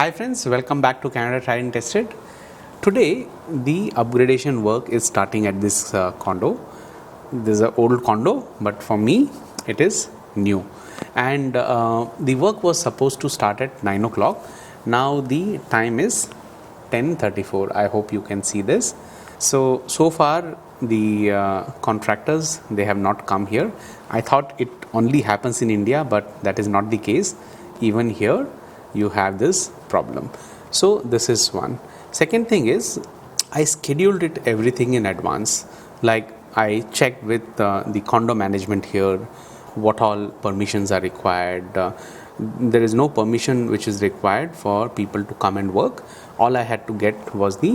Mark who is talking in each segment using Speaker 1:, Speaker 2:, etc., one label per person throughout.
Speaker 1: Hi friends, welcome back to Canada Tried and Tested. Today the upgradation work is starting at this condo. This is an old condo, but for me it is new. And the work was supposed to start at 9 o'clock. Now the time is 10:34. I hope you can see this. So far the contractors, they have not come here. I thought it only happens in India, but that is not the case. Even here you have this problem. So this is one. Second thing is, I scheduled it everything in advance. Like I checked with the condo management here what all permissions are required. There is no permission which is required for people to come and work. All I had to get was the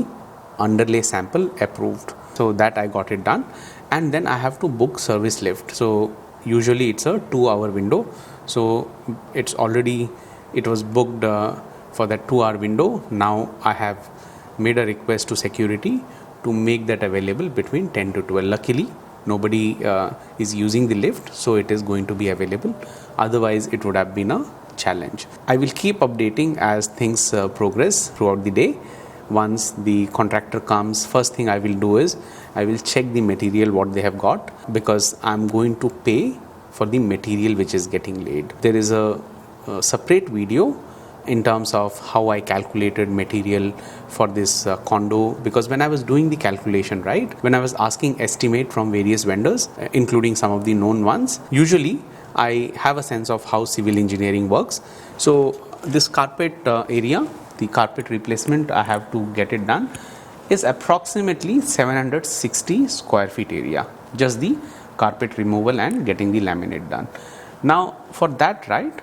Speaker 1: underlay sample approved. So that I got it done, and then I have to book service lift. So usually it's a 2-hour window. So it was booked for that 2-hour window. Now I have made a request to security to make that available between 10 to 12. Luckily nobody is using the lift, so it is going to be available. Otherwise it would have been a challenge. I will keep updating as things progress throughout the day. Once the contractor comes, first thing I will do is I will check the material what they have got, because I'm going to pay for the material which is getting laid. There is a separate video in terms of how I calculated material for this condo, because when I was doing the calculation, right, when I was asking estimate from various vendors, including some of the known ones, usually I have a sense of how civil engineering works. So this carpet area, the carpet replacement, I have to get it done, is approximately 760 square feet area, just the carpet removal and getting the laminate done. Now for that, right,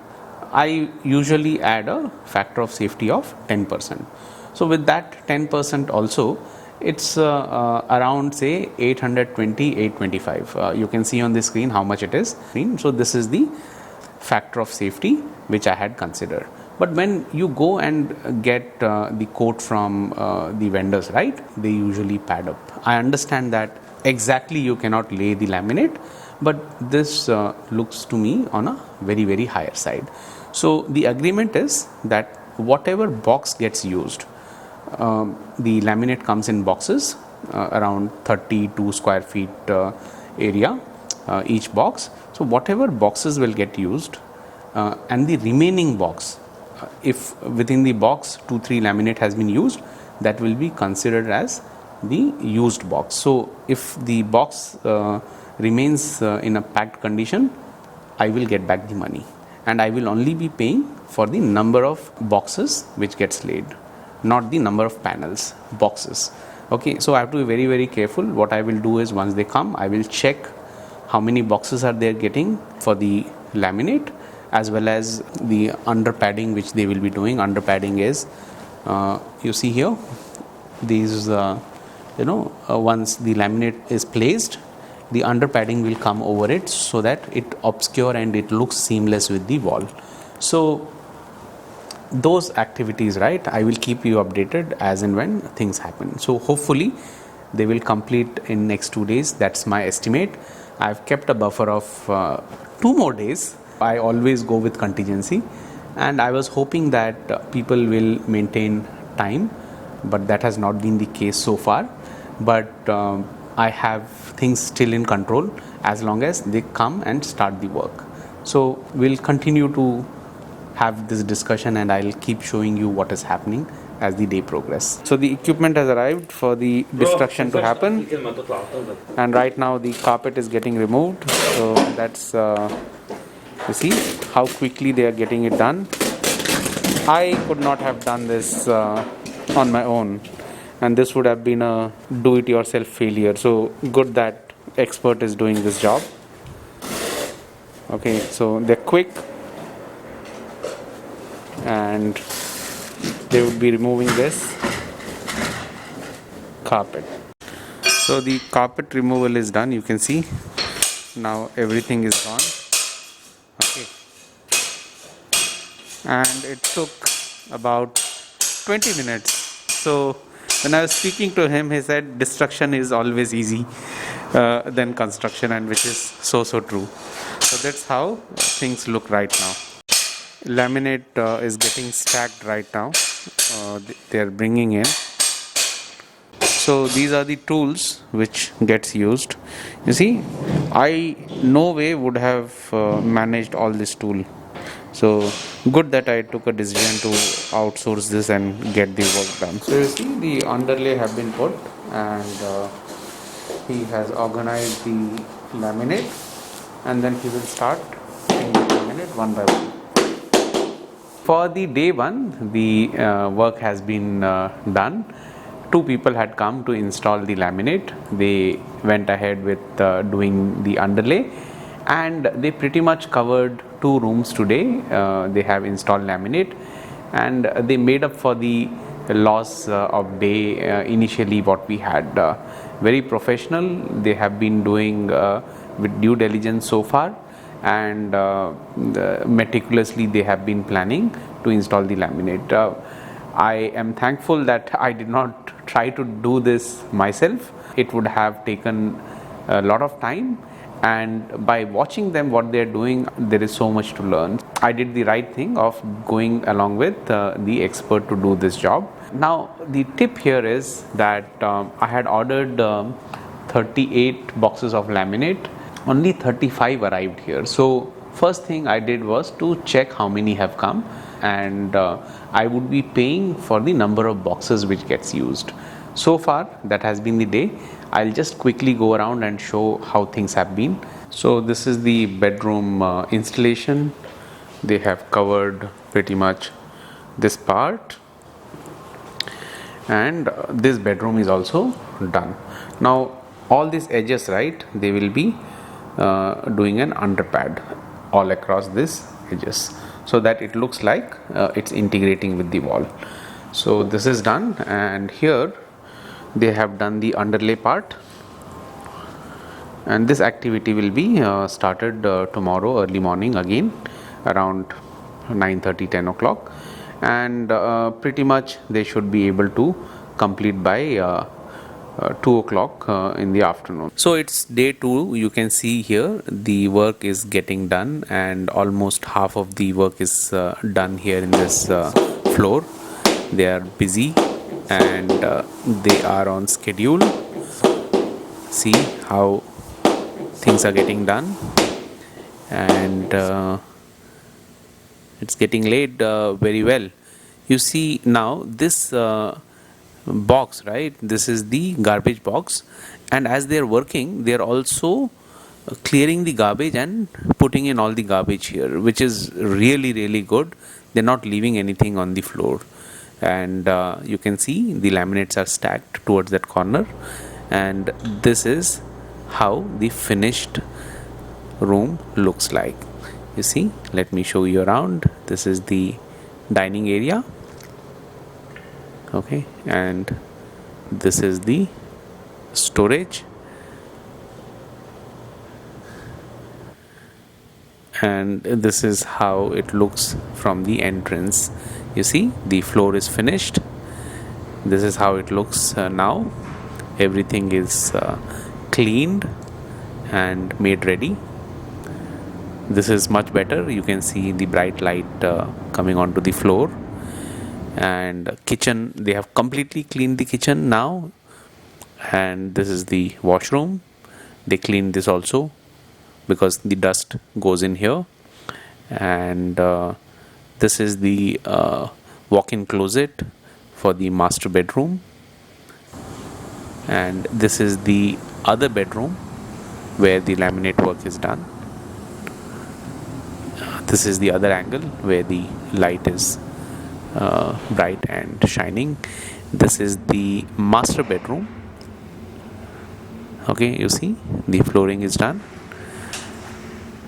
Speaker 1: I usually add a factor of safety of 10%. So with that 10% also, it's around say 820, 825. You can see on the screen how much it is. So this is the factor of safety which I had considered. But when you go and get the quote from the vendors, right, they usually pad up. I understand that exactly you cannot lay the laminate, but this looks to me on a very, very higher side. So the agreement is that whatever box gets used, the laminate comes in boxes around 32 square feet area each box. So whatever boxes will get used, and the remaining box, if within the box 2-3 laminate has been used, that will be considered as the used box. So if the box remains in a packed condition, I will get back the money, and I will only be paying for the number of boxes which gets laid, not the number of panels, boxes. Okay, so I have to be very, very careful. What I will do is, once they come, I will check how many boxes are they getting for the laminate, as well as the under padding which they will be doing. Under padding is, you see here, these once the laminate is placed, the under padding will come over it so that it obscure and it looks seamless with the wall. So those activities, right, I will keep you updated as and when things happen. So hopefully they will complete in next 2 days. That's my estimate. I've kept a buffer of 2 more days. I always go with contingency, and I was hoping that people will maintain time, but that has not been the case so far. But I have things still in control as long as they come and start the work. So we'll continue to have this discussion, and I'll keep showing you what is happening as the day progresses. So the equipment has arrived for the destruction to happen, and right now the carpet is getting removed. So that's you see how quickly they are getting it done. I could not have done this on my own, and this would have been a do-it-yourself failure. So good that expert is doing this job. Okay, so they're quick, and they would be removing this carpet. So the carpet removal is done. You can see now everything is gone. Okay, and it took about 20 minutes. So when I was speaking to him, he said destruction is always easy than construction, and which is so true. So that's how things look right now. Laminate is getting stacked right now. they are bringing in. So these are the tools which gets used. You see, I no way would have managed all this tool. So good that I took a decision to outsource this and get the work done. So you see, the underlay have been put, and he has organized the laminate, and then he will start putting the laminate one by one. For the day one, the work has been done. Two people had come to install the laminate. They went ahead with doing the underlay, and they pretty much covered two rooms today. They have installed laminate, and they made up for the loss of day initially what we had. Very professional. They have been doing with due diligence so far, and meticulously they have been planning to install the laminate. I am thankful that I did not try to do this myself. It would have taken a lot of time, and by watching them what they are doing, there is so much to learn. I did the right thing of going along with the expert to do this job. Now the tip here is that I had ordered 38 boxes of laminate. Only 35 arrived here. So first thing I did was to check how many have come, and I would be paying for the number of boxes which gets used. So far that has been the day. I'll just quickly go around and show how things have been. So this is the bedroom installation. They have covered pretty much this part, and this bedroom is also done. Now all these edges, right, they will be doing an underpad all across this edges, so that it looks like it's integrating with the wall. So this is done, and here they have done the underlay part, and this activity will be started tomorrow early morning again around 9:30 10 o'clock, and pretty much they should be able to complete by 2 o'clock in the afternoon. So it's day 2. You can see here the work is getting done, and almost half of the work is done here in this floor. They are busy, and they are on schedule. See how things are getting done, and it's getting laid very well. You see now this box, right, this is the garbage box, and as they are working, they are also clearing the garbage and putting in all the garbage here, which is really good. They're not leaving anything on the floor, and you can see the laminates are stacked towards that corner, and this is how the finished room looks like. You see, let me show you around. This is the dining area, okay, and this is the storage, and this is how it looks from the entrance. You see, the floor is finished. This is how it looks now. Everything is cleaned and made ready. This is much better. You can see the bright light coming onto the floor, and kitchen, they have completely cleaned the kitchen now, and this is the washroom. They cleaned this also because the dust goes in here, and this is the walk-in closet for the master bedroom, and this is the other bedroom where the laminate work is done. This is the other angle where the light is bright and shining. This is the master bedroom. Okay, you see the flooring is done.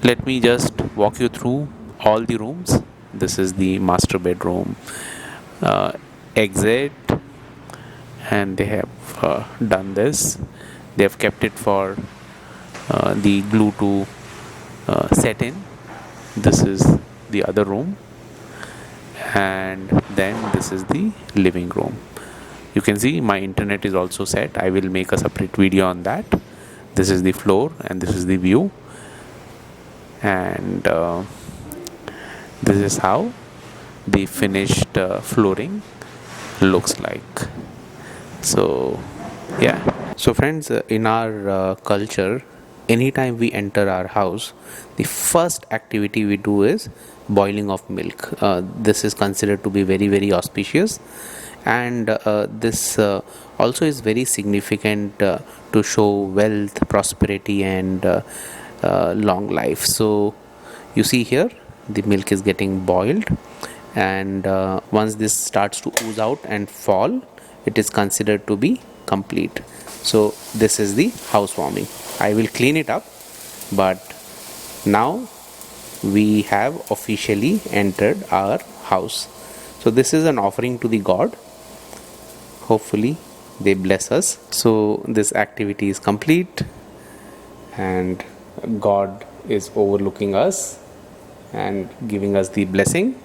Speaker 1: Let me just walk you through all the rooms. This is the master bedroom exit, and they have done this. They have kept it for the glue to set in. This is the other room, and then this is the living room. You can see my internet is also set. I will make a separate video on that. This is the floor, and this is the view, and this is how the finished flooring looks like. So yeah. So friends, in our culture, anytime we enter our house, the first activity we do is boiling of milk. This is considered to be very very auspicious, and this also is very significant to show wealth, prosperity, and long life. So you see here, the milk is getting boiled, and once this starts to ooze out and fall, it is considered to be complete. So this is the housewarming. I will clean it up, but now we have officially entered our house. So this is an offering to the god. Hopefully they bless us. So this activity is complete, and god is overlooking us and giving us the blessing.